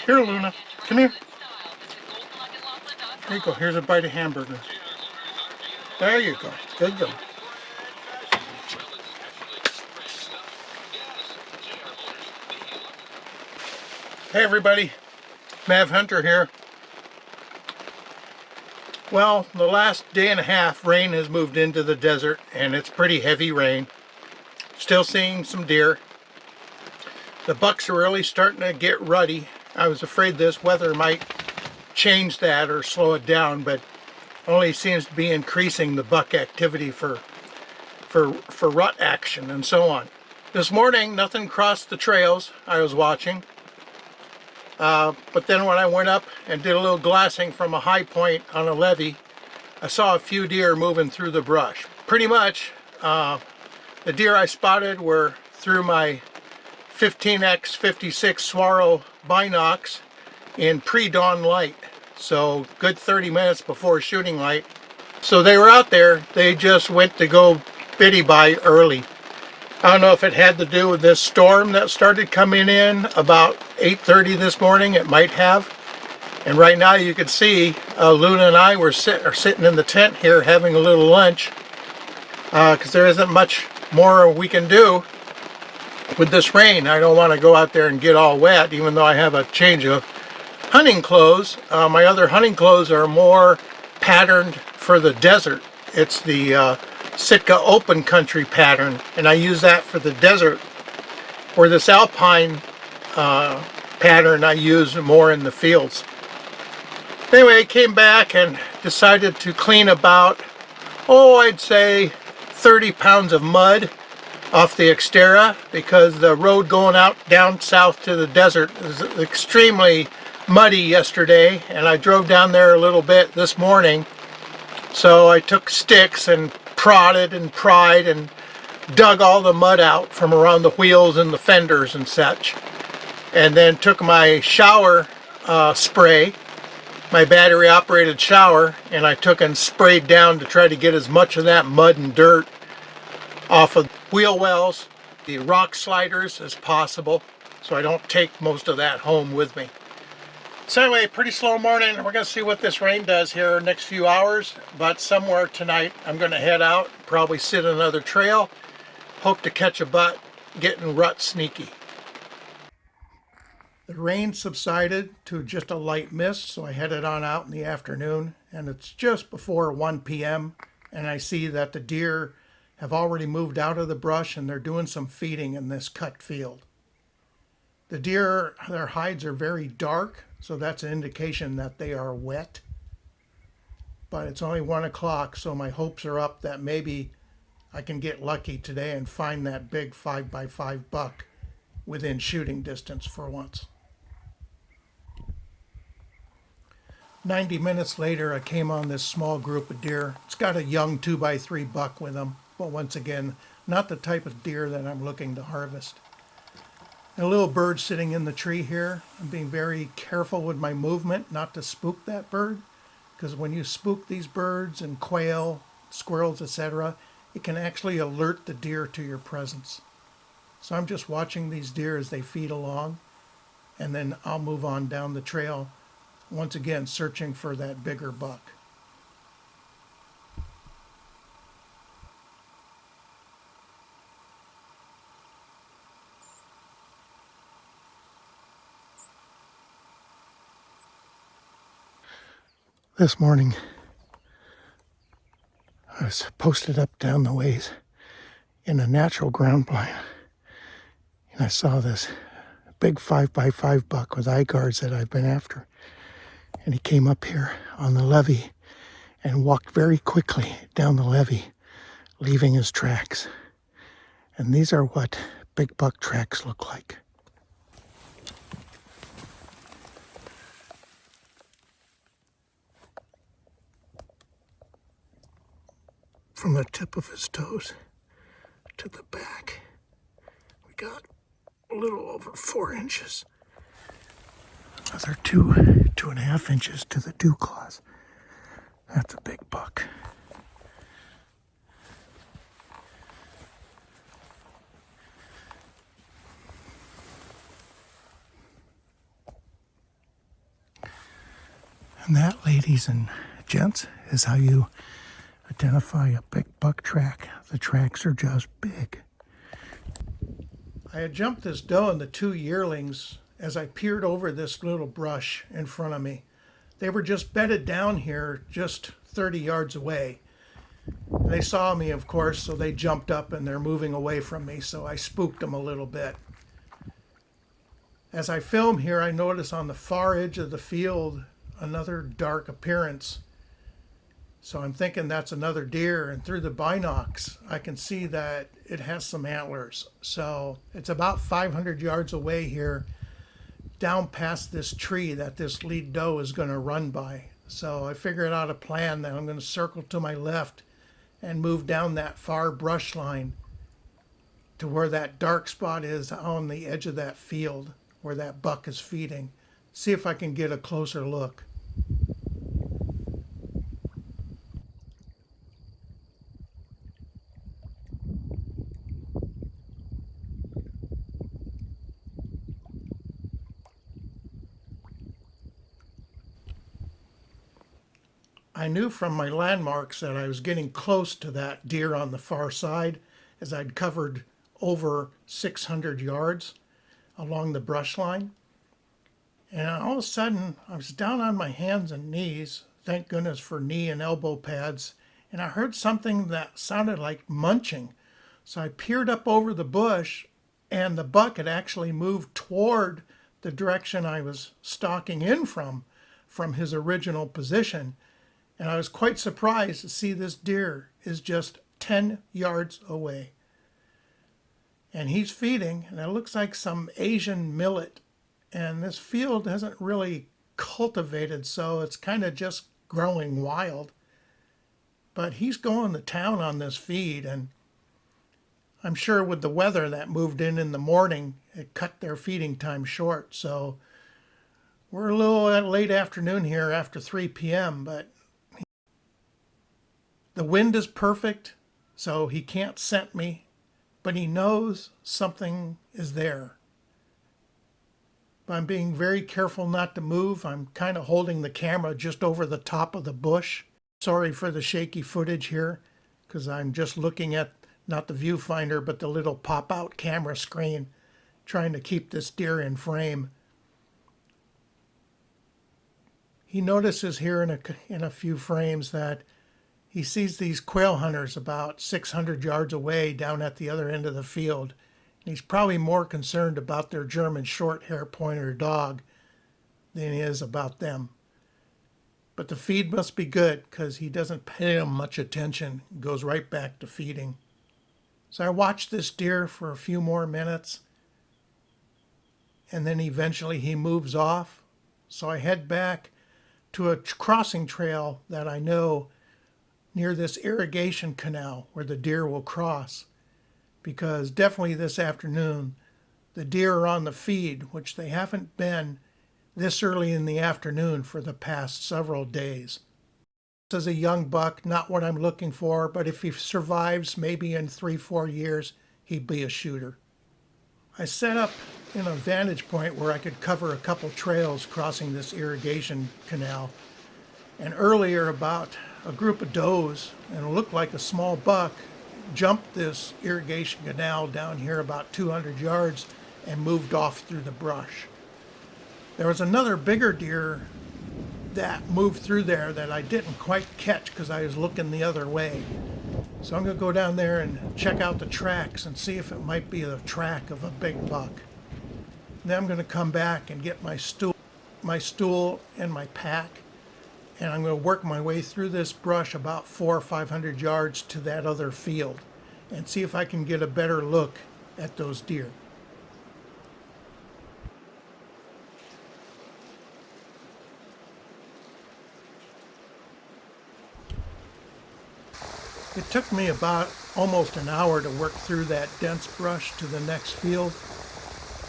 Here, Luna. Come here. There you go. Here's a bite of hamburger. There you go. Good girl. Hey everybody, Mav Hunter here. Well, the last day and a half, rain has moved into the desert, and it's pretty heavy rain. Still seeing some deer. The bucks are really starting to get ruddy. I was afraid this weather might change that or slow it down, but only seems to be increasing the buck activity for rut action and so on. This morning, nothing crossed the trails I was watching. But then when I went up and did a little glassing from a high point on a levee, I saw a few deer moving through the brush. Pretty much, the deer I spotted were through my 15x56 Swaro binocs in pre-dawn light. So good 30 minutes before shooting light. So they were out there, they just went to go biddy by early. I don't know if it had to do with this storm that started coming in about 8:30 this morning. It might have. And right now you can see Luna and I are sitting in the tent here having a little lunch because there isn't much more we can do with this rain. I don't want to go out there and get all wet, even though I have a change of hunting clothes. My other hunting clothes are more patterned for the desert. It's the Sitka open country pattern, and I use that for the desert, where this alpine pattern I use more in the fields. Anyway, I came back and decided to clean about, I'd say 30 pounds of mud off the Xterra, because the road going out down south to the desert is extremely muddy yesterday, and I drove down there a little bit this morning. So I took sticks and prodded and pried and dug all the mud out from around the wheels and the fenders and such, and then took my shower spray, my battery operated shower, and I took and sprayed down to try to get as much of that mud and dirt off of wheel wells, the rock sliders as possible, so I don't take most of that home with me. So anyway, pretty slow morning. We're going to see what this rain does here next few hours, but somewhere tonight I'm going to head out, probably sit on another trail, hope to catch a butt, getting rut sneaky. The rain subsided to just a light mist, so I headed on out in the afternoon, and it's just before 1 p.m. and I see that the deer have already moved out of the brush and they're doing some feeding in this cut field. The deer, their hides are very dark, so that's an indication that they are wet. But it's only 1 o'clock, so my hopes are up that maybe I can get lucky today and find that big 5x5 buck within shooting distance for once. 90 minutes later, I came on this small group of deer. It's got a young 2x3 buck with them, but once again, not the type of deer that I'm looking to harvest. A little bird sitting in the tree here. I'm being very careful with my movement not to spook that bird, because when you spook these birds and quail, squirrels, etc., it can actually alert the deer to your presence. So I'm just watching these deer as they feed along, and then I'll move on down the trail, once again searching for that bigger buck. This morning, I was posted up down the ways in a natural ground blind, and I saw this big 5x5 buck with eye guards that I've been after. And he came up here on the levee and walked very quickly down the levee, leaving his tracks. And these are what big buck tracks look like. From the tip of his toes to the back, we got a little over 4 inches. Another 2.5 inches to the dew claws. That's a big buck. And that, ladies and gents, is how you identify a big buck track. The tracks are just big. I had jumped this doe and the two yearlings as I peered over this little brush in front of me. They were just bedded down here just 30 yards away. They saw me, of course, so they jumped up and they're moving away from me, so I spooked them a little bit. As I film here, I notice on the far edge of the field another dark appearance. So I'm thinking that's another deer, and through the binocs I can see that it has some antlers. So it's about 500 yards away here, down past this tree that this lead doe is going to run by. So I figured out a plan that I'm going to circle to my left and move down that far brush line to where that dark spot is on the edge of that field where that buck is feeding. See if I can get a closer look. I knew from my landmarks that I was getting close to that deer on the far side, as I'd covered over 600 yards along the brush line. And all of a sudden, I was down on my hands and knees, thank goodness for knee and elbow pads, and I heard something that sounded like munching. So I peered up over the bush, and the buck had actually moved toward the direction I was stalking in from his original position. And I was quite surprised to see this deer is just 10 yards away. And he's feeding, and it looks like some Asian millet. And this field hasn't really cultivated, so it's kind of just growing wild. But he's going to town on this feed, and I'm sure with the weather that moved in the morning, it cut their feeding time short. So we're a little late afternoon here after 3 p.m., but the wind is perfect, so he can't scent me, but he knows something is there. But I'm being very careful not to move. I'm kind of holding the camera just over the top of the bush. Sorry for the shaky footage here, because I'm just looking at not the viewfinder, but the little pop-out camera screen, trying to keep this deer in frame. He notices here in a few frames that he sees these quail hunters about 600 yards away down at the other end of the field. And he's probably more concerned about their German short hair pointer dog than he is about them. But the feed must be good because he doesn't pay them much attention. He goes right back to feeding. So I watched this deer for a few more minutes, and then eventually he moves off. So I head back to a crossing trail that I know near this irrigation canal where the deer will cross, because definitely this afternoon the deer are on the feed, which they haven't been this early in the afternoon for the past several days. This is a young buck, not what I'm looking for, but if he survives, maybe in 3-4 years, he'd be a shooter. I set up in a vantage point where I could cover a couple trails crossing this irrigation canal. And earlier, about a group of does, and it looked like a small buck, jumped this irrigation canal down here about 200 yards and moved off through the brush. There was another bigger deer that moved through there that I didn't quite catch because I was looking the other way. So I'm going to go down there and check out the tracks and see if it might be the track of a big buck. Then I'm going to come back and get my stool and my pack, and I'm going to work my way through this brush about 400 or 500 yards to that other field and see if I can get a better look at those deer. It took me about almost an hour to work through that dense brush to the next field.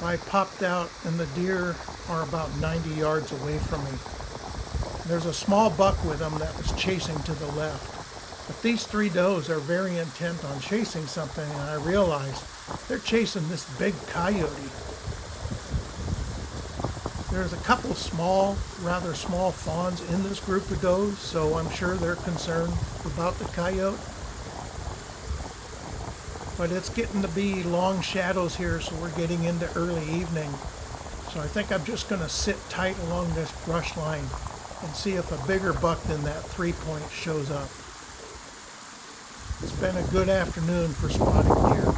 I popped out and the deer are about 90 yards away from me. There's a small buck with them that was chasing to the left. But these three does are very intent on chasing something, and I realized they're chasing this big coyote. There's a couple small, rather small fawns in this group of does, so I'm sure they're concerned about the coyote. But it's getting to be long shadows here, so we're getting into early evening. So I think I'm just going to sit tight along this brush line and see if a bigger buck than that 3-point shows up. It's been a good afternoon for spotting deer.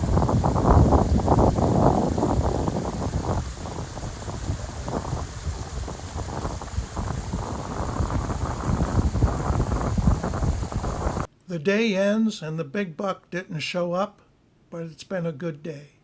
The day ends and the big buck didn't show up, but it's been a good day.